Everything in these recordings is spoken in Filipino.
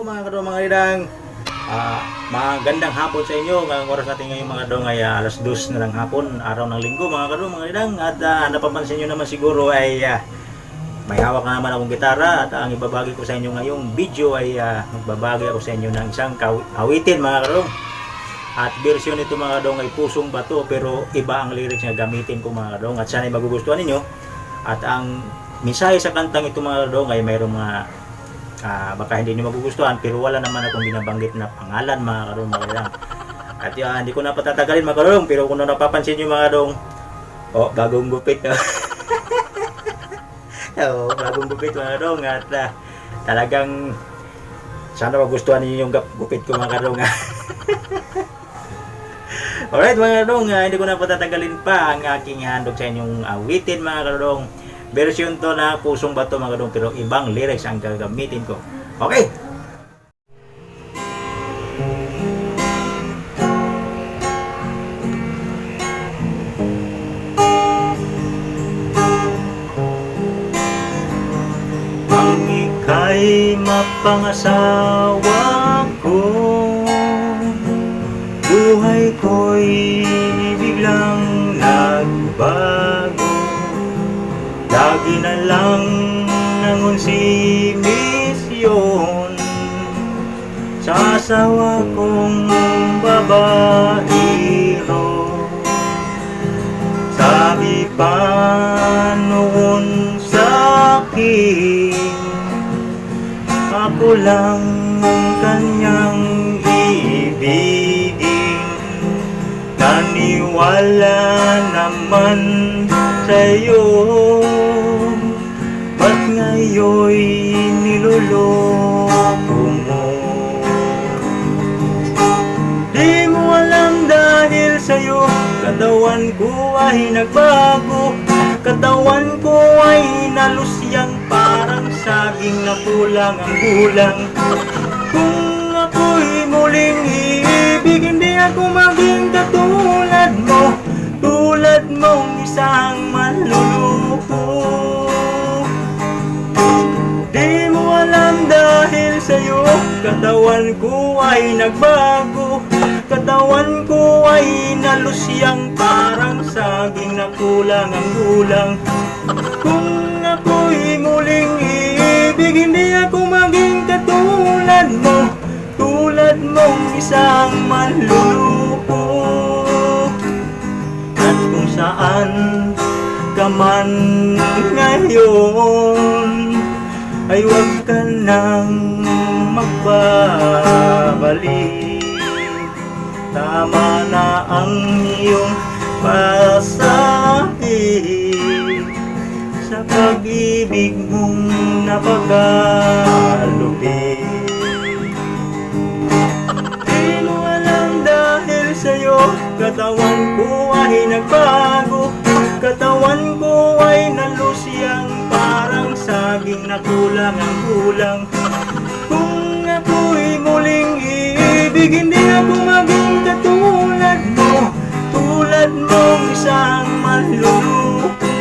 mga kadong mga idang. Magandang hapon sa inyo. Ngayong oras natin ngayon mga kadong ay alas 2 na lang hapon, araw ng linggo mga kadong mga idang. At napapansin nyo naman siguro ay may hawak na naman akong gitara. At ang ibabagi ko sa inyo ngayong video ay magbabagi ako sa inyo ng isang awitin mga kadong. At version nito mga kadong ay Pusong Bato, pero iba ang lyrics na gamitin ko mga kadong. At sana ay magugustuhan ninyo. At ang mensahe sa kantang ito mga kadong ay mayroong mga baka hindi nyo magugustuhan, pero wala naman akong binabanggit na pangalan mga kadong mga kadong. At hindi ko na patatagalin mga kadong, pero kung napapansin nyo mga kadong, bagong gupit. Bagong gupit mga kadong. At talagang sana magustuhan niyo yung gupit ko mga kadong. Alright mga kadong, hindi ko na patatagalin pa ang aking handog sa inyong awitin mga kadong. Version to na Pusong Bato mga kadong, pero ibang lyrics ang gagamitin ko. Okay? Ang ika'y mapangasawa ko, buhay ko'y biglang nagbago. Lagi na lang nangon si misyon sa asawa kong babaero. Sabi pa noon sa akin, ako lang ang kanyang ibigin. Naniwala naman sa'yo, ba't ngayon'y niloloko mo? Di mo alam dahil sa'yo, katawan ko ay nagbago. Katawan ko ay nalusyang parang saging na kulang ang kulang. Kung ako'y muling iibig, hindi ako maging katulad mo, tulad mong isang manluloko. Di mo alam dahil sa'yo, katawan ko ay nagbago. Katawan ko ay nalusyang parang saging na kulang ang kulang. Kung ako'y muling iibig, hindi ako maging katulad mo, tulad mong isang manluloko. At kung saan ka man ngayon, ay huwag ka nang magbabalik. Tama na ang iyong pasakit sa pag-ibig mong napakalupit. Di mo alam dahil sa'yo, katawan ko ay nagbago. Katawan ko ay nalusyang parang saging na kulang ang kulang. Kung ako'y muling iibig, hindi ako maging katulad mo, tulad mong isang manluloko.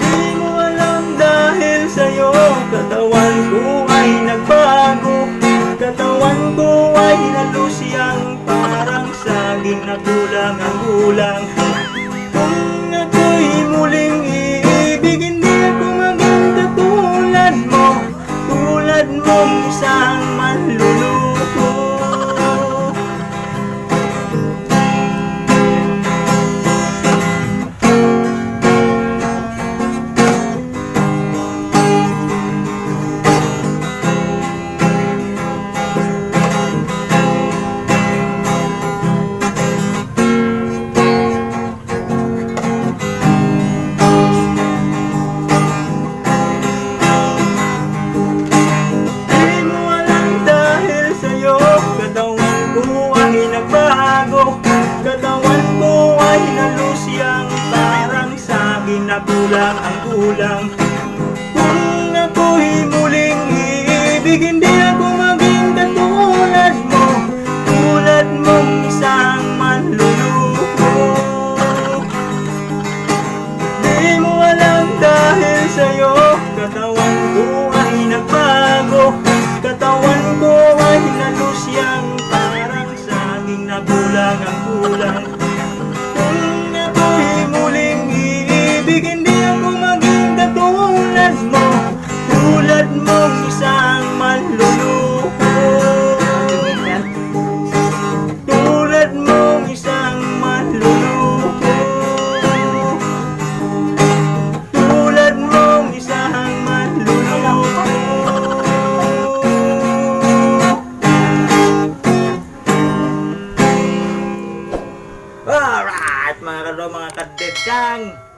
Di mo alam dahil sa'yo, katawan ko ay nagbago. Katawan ko ay nalusyang parang saging na kulang ang kulang. Kung ako'y muling iibig, hindi ako maging katulad mo, tulad mong isang manluloko. idang.